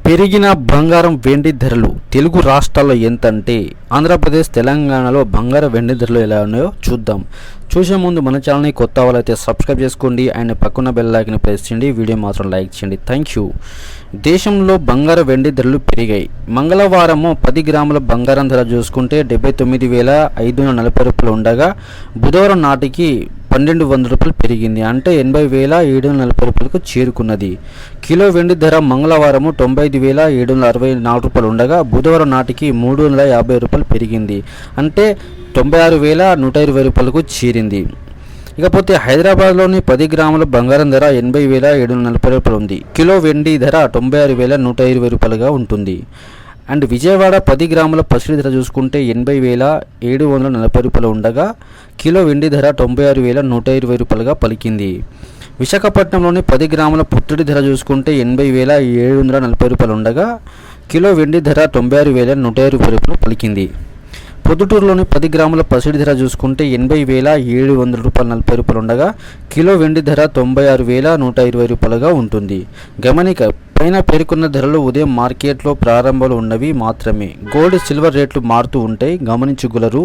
పెరిగిన బంగారం వెండి ధరలు తెలుగు రాష్ట్రాల్లో ఎంతంటే ఆంధ్రప్రదేశ్ తెలంగాణలో బంగారం వెండి ధరలు ఎలా ఉన్నాయో చూద్దాం. చూసే ముందు మన ఛానల్ని కొత్త వాళ్ళైతే సబ్స్క్రైబ్ చేసుకోండి అండ్ పక్కన బెల్ ఐకాన్ ప్రెస్ చేయండి. వీడియో మాత్రం లైక్ చేయండి. Thank you. దేశంలో బంగారం వెండి ధరలు పెరిగాయి. మంగళవారము 10 గ్రాముల బంగారం ధర చూసుకుంటే 79,540 రూపాయలు ఉండగా బుధవారం నాటికి 1,200 రూపాయలు పెరిగింది. అంటే 80,740 రూపాయలకు చేరుకున్నది. కిలో వెండి ధర మంగళవారము 95,764 రూపాయలు ఉండగా బుధవారం నాటికి 350 రూపాయలు పెరిగింది. అంటే 96,120 రూపాయలకు చేరింది. ఇకపోతే హైదరాబాద్లోని 10 గ్రాముల బంగారం ధర 80,740 రూపాయలు ఉంది. కిలో వెండి ధర 96,120 రూపాయలుగా ఉంటుంది. అండ్ విజయవాడ 10 గ్రాముల పసిడి ధర చూసుకుంటే 80,740 రూపాయలు ఉండగా కిలో వెండి ధర 96,120 రూపాయలుగా పలికింది. విశాఖపట్నంలోని 10 గ్రాముల పుత్తడి ధర చూసుకుంటే 80,740 రూపాయలు ఉండగా కిలో వెండి ధర 96,120 రూపాయలు పలికింది. పొద్దుటూరులోని 10 గ్రాముల పసిడి ధర చూసుకుంటే 80,740 రూపాయలు ఉండగా కిలో వెండి ధర 96,120 రూపాయలుగా ఉంటుంది. గమనిక, పైన పేర్కొన్న ధరలు ఉదయం మార్కెట్లో ప్రారంభంలో ఉన్నవి మాత్రమే. గోల్డ్ సిల్వర్ రేట్లు మారుతూ ఉంటాయి, గమనించగలరు.